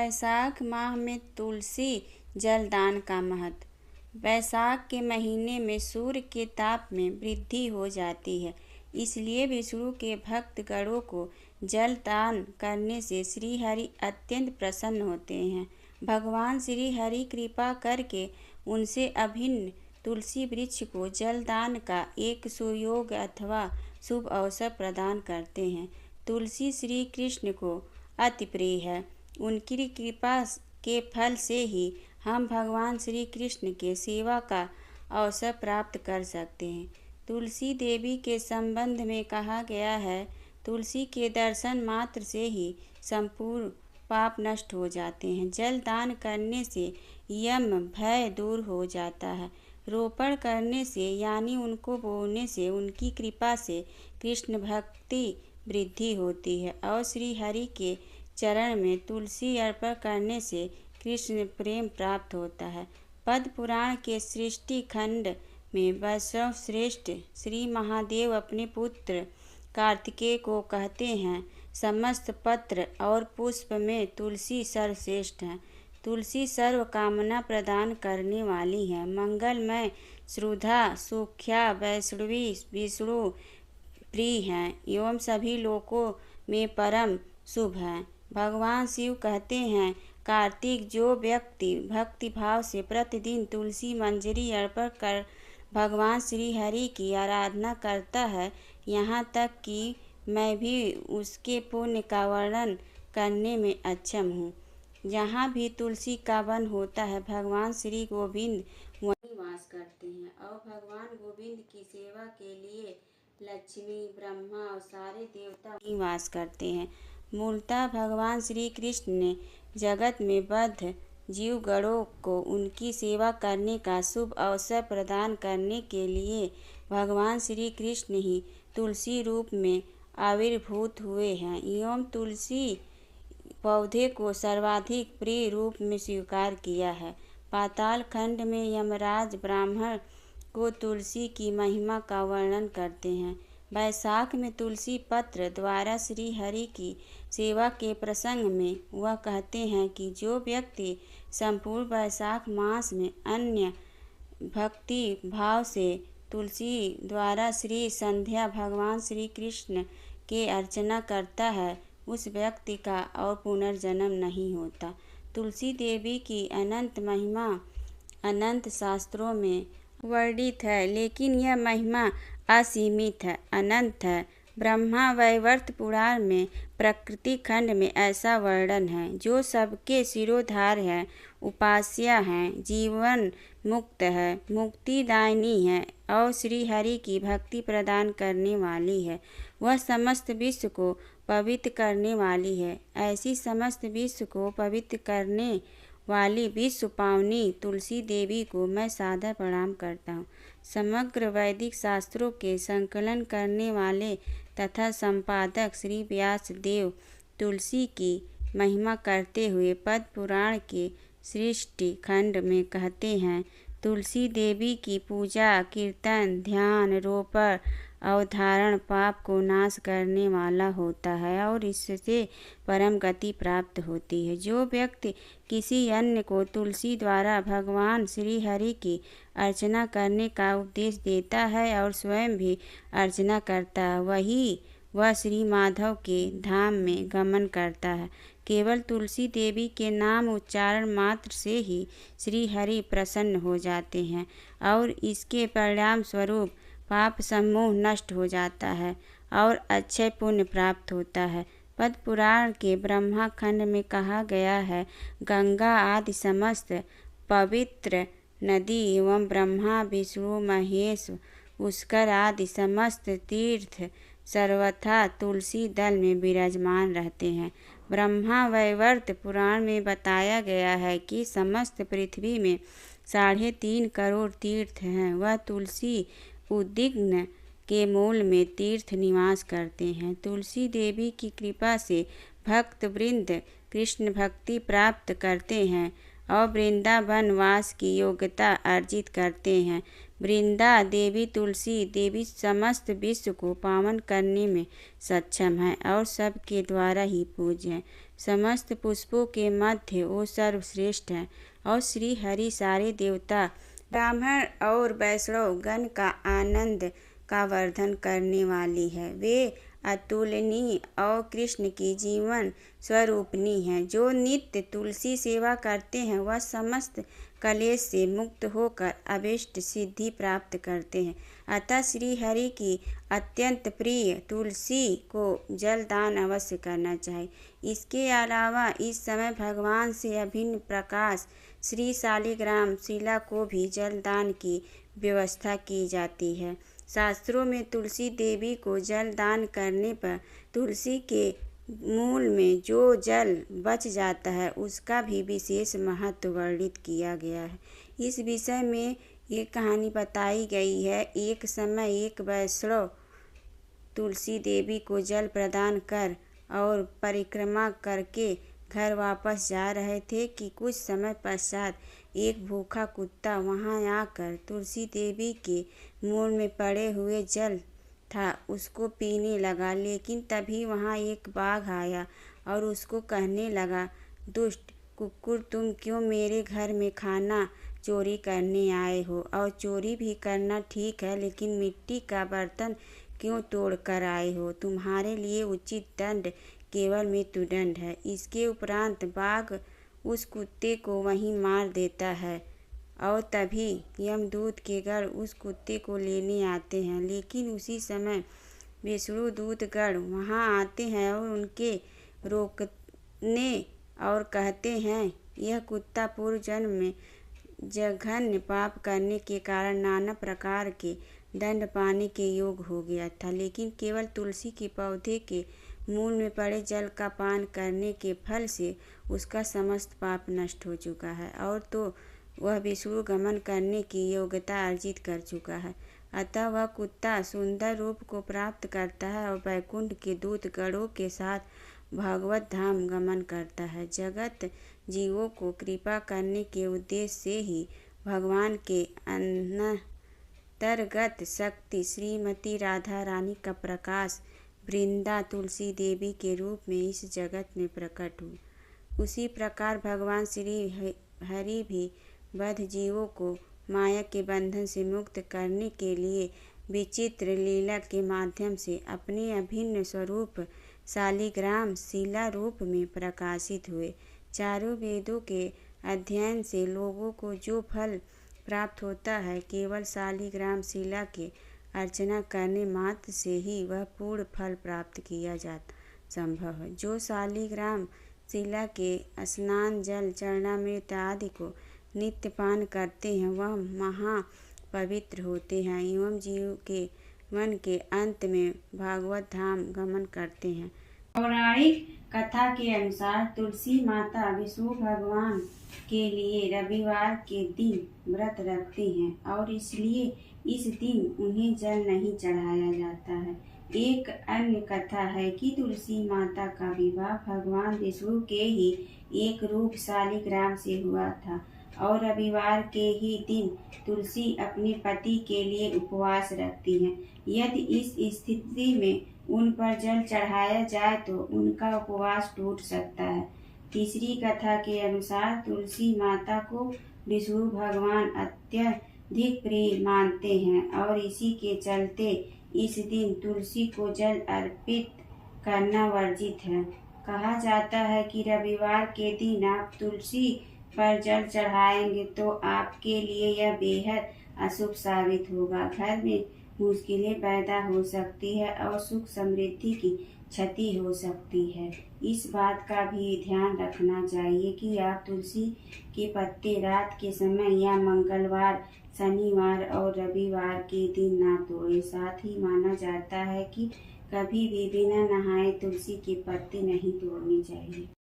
वैशाख माह में तुलसी जल दान का महत्व। वैशाख के महीने में सूर्य के ताप में वृद्धि हो जाती है, इसलिए विष्णु के भक्त गणों को जल दान करने से श्री हरि अत्यंत प्रसन्न होते हैं। भगवान श्री हरि कृपा करके उनसे अभिन्न तुलसी वृक्ष को जल दान का एक सुयोग अथवा शुभ अवसर प्रदान करते हैं। तुलसी श्री कृष्ण को अति प्रिय है। उनकी कृपा के फल से ही हम भगवान श्री कृष्ण के सेवा का अवसर प्राप्त कर सकते हैं। तुलसी देवी के संबंध में कहा गया है, तुलसी के दर्शन मात्र से ही संपूर्ण पाप नष्ट हो जाते हैं। जल दान करने से यम भय दूर हो जाता है। रोपण करने से यानी उनको बोने से उनकी कृपा से कृष्ण भक्ति वृद्धि होती है और श्री हरि के चरण में तुलसी अर्पण करने से कृष्ण प्रेम प्राप्त होता है। पद्म पुराण के सृष्टि खंड में वैष्णव श्रेष्ठ श्री महादेव अपने पुत्र कार्तिकेय को कहते हैं, समस्त पत्र और पुष्प में तुलसी सर्वश्रेष्ठ है। तुलसी सर्व कामना प्रदान करने वाली है, मंगलमय, श्रुधा, सुख्या, वैष्णवी, विष्णु प्रिय हैं एवं सभी लोकों में परम शुभ है। भगवान शिव कहते हैं, कार्तिक जो व्यक्ति भक्ति भाव से प्रतिदिन तुलसी मंजरी अर्पण कर भगवान श्री हरि की आराधना करता है, यहाँ तक कि मैं भी उसके पुण्य का वर्णन करने में अक्षम हूँ। जहाँ भी तुलसी का वन होता है, भगवान श्री गोविंद वहीं वास करते हैं और भगवान गोविंद की सेवा के लिए लक्ष्मी, ब्रह्मा और सारे देवता वहीं वास करते हैं। मूलतः भगवान श्री कृष्ण ने जगत में बद्ध जीव गणों को उनकी सेवा करने का शुभ अवसर प्रदान करने के लिए भगवान श्री कृष्ण ही तुलसी रूप में आविर्भूत हुए हैं एवं तुलसी पौधे को सर्वाधिक प्रिय रूप में स्वीकार किया है। पाताल खंड में यमराज ब्राह्मण को तुलसी की महिमा का वर्णन करते हैं। वैशाख में तुलसी पत्र द्वारा श्री हरि की सेवा के प्रसंग में वह कहते हैं कि जो व्यक्ति संपूर्ण वैशाख मास में अन्य भक्ति भाव से तुलसी द्वारा श्री संध्या भगवान श्री कृष्ण के अर्चना करता है, उस व्यक्ति का और पुनर्जन्म नहीं होता। तुलसी देवी की अनंत महिमा अनंत शास्त्रों में वर्णित है, लेकिन यह महिमा असीमित है, अनंत है। ब्रह्मा वैवर्त पुराण में प्रकृति खंड में ऐसा वर्णन है, जो सबके सिरोधार है, उपास्या है, जीवन मुक्त है, मुक्तिदायिनी है और श्री हरि की भक्ति प्रदान करने वाली है। वह समस्त विश्व को पवित्र करने वाली है। ऐसी समस्त विश्व को पवित्र करने वाली विश्व पावनी तुलसी देवी को मैं सादर प्रणाम करता हूँ। समग्र वैदिक शास्त्रों के संकलन करने वाले तथा संपादक श्री व्यास देव तुलसी की महिमा करते हुए पद्म पुराण के सृष्टि खंड में कहते हैं, तुलसी देवी की पूजा, कीर्तन, ध्यान, रोपण और धारण पाप को नाश करने वाला होता है और इससे परम गति प्राप्त होती है। जो व्यक्ति किसी अन्य को तुलसी द्वारा भगवान श्री हरि की अर्चना करने का उपदेश देता है और स्वयं भी अर्चना करता है, वह श्री माधव के धाम में गमन करता है। केवल तुलसी देवी के नाम उच्चारण मात्र से ही श्री हरि प्रसन्न हो जाते हैं और इसके परिणाम स्वरूप पाप समूह नष्ट हो जाता है और अक्षय पुण्य प्राप्त होता है। पद्म पुराण के ब्रह्मा खंड में कहा गया है, गंगा आदि समस्त पवित्र नदी एवं ब्रह्मा, विष्णु, महेश, पुष्कर आदि समस्त तीर्थ सर्वथा तुलसी दल में विराजमान रहते हैं। ब्रह्मा वैवर्त पुराण में बताया गया है कि समस्त पृथ्वी में 3.5 करोड़ तीर्थ हैं। वह तुलसी उद्विग्न के मूल में तीर्थ निवास करते हैं। तुलसी देवी की कृपा से भक्त वृंद कृष्ण भक्ति प्राप्त करते हैं और वृंदावन वास की योग्यता अर्जित करते हैं। वृंदा देवी तुलसी देवी समस्त विश्व को पावन करने में सक्षम है और सबके द्वारा ही पूज्य है। समस्त पुष्पों के मध्य वो सर्वश्रेष्ठ हैं और श्री हरि सारे देवता ब्राह्मण और वैष्णव गण का आनंद का वर्धन करने वाली है। वे अतुलनीय और कृष्ण की जीवन स्वरूपनी हैं। जो नित्य तुलसी सेवा करते हैं वह समस्त कलेश से मुक्त होकर अभीष्ट सिद्धि प्राप्त करते हैं। अतः श्री हरि की अत्यंत प्रिय तुलसी को जल दान अवश्य करना चाहिए। इसके अलावा इस समय भगवान से अभिन्न प्रकाश श्री शालिग्राम शिला को भी जल दान की व्यवस्था की जाती है। शास्त्रों में तुलसी देवी को जल दान करने पर तुलसी के मूल में जो जल बच जाता है उसका भी विशेष महत्व वर्णित किया गया है। इस विषय में ये कहानी बताई गई है। एक समय एक वैष्णव तुलसी देवी को जल प्रदान कर और परिक्रमा करके घर वापस जा रहे थे कि कुछ समय पश्चात एक भूखा कुत्ता वहां आकर तुलसी देवी के मूल में पड़े हुए जल था उसको पीने लगा। लेकिन तभी वहां एक बाघ आया और उसको कहने लगा, दुष्ट कुकुर, तुम क्यों मेरे घर में खाना चोरी करने आए हो? और चोरी भी करना ठीक है, लेकिन मिट्टी का बर्तन क्यों तोड़ कर आए हो? तुम्हारे लिए उचित दंड केवल मृत्युदंड है। इसके उपरांत बाघ उस कुत्ते को वहीं मार देता है और तभी यमदूत के गण उस कुत्ते को लेने आते हैं। लेकिन उसी समय विष्णु दूत गण वहां आते हैं और उनके रोकने और कहते हैं, यह कुत्ता पूर्व जन्म में जघन्य पाप करने के कारण नाना प्रकार के दंड पाने के योग हो गया था, लेकिन केवल तुलसी के पौधे के मूल में पड़े जल का पान करने के फल से उसका समस्त पाप नष्ट हो चुका है और तो वह विष्णु गमन करने की योग्यता अर्जित कर चुका है। अतः वह कुत्ता सुंदर रूप को प्राप्त करता है और वैकुंठ के दूत गणों के साथ भागवत धाम गमन करता है। जगत जीवों को कृपा करने के उद्देश्य से ही भगवान के अंतर्गत शक्ति श्रीमती राधा रानी का प्रकाश वृंदा तुलसी देवी के रूप में इस जगत में प्रकट हुई। उसी प्रकार भगवान श्री हरि भी बद्ध जीवों को माया के बंधन से मुक्त करने के लिए विचित्र लीला के माध्यम से अपने अभिन्न स्वरूप शालिग्राम शिला रूप में प्रकाशित हुए। चारों वेदों के अध्ययन से लोगों को जो फल प्राप्त होता है, केवल शालिग्राम शिला के अर्चना करने मात्र से ही वह पूर्ण फल प्राप्त किया जाता संभव है। जो शालिग्राम शिला के स्नान जल चरणामृत आदि को नित्य पान करते हैं वह महा पवित्र होते हैं एवं जीव के मन के अंत में भागवत धाम गमन करते हैं। पौराणिक कथा के अनुसार तुलसी माता विष्णु भगवान के लिए रविवार के दिन व्रत रखते हैं और इसलिए इस दिन उन्हें जल नहीं चढ़ाया जाता है। एक अन्य कथा है कि तुलसी माता का विवाह भगवान विष्णु के ही एक रूप शालिग्राम से हुआ था और रविवार के ही दिन तुलसी अपने पति के लिए उपवास रखती हैं। यदि इस स्थिति में उन पर जल चढ़ाया जाए तो उनका उपवास टूट सकता है। तीसरी कथा के अनुसार तुलसी माता को विष्णु भगवान अत्यधिक प्रिय मानते हैं और इसी के चलते इस दिन तुलसी को जल अर्पित करना वर्जित है। कहा जाता है कि रविवार के दिन आप तुलसी पर जल चढ़ाएंगे तो आपके लिए यह बेहद अशुभ साबित होगा। घर में मुश्किलें पैदा हो सकती है और सुख समृद्धि की क्षति हो सकती है। इस बात का भी ध्यान रखना चाहिए कि आप तुलसी के पत्ते रात के समय या मंगलवार, शनिवार और रविवार के दिन ना तोड़ें। साथ ही माना जाता है कि कभी भी बिना नहाए तुलसी के पत्ते नहीं तोड़ने चाहिए।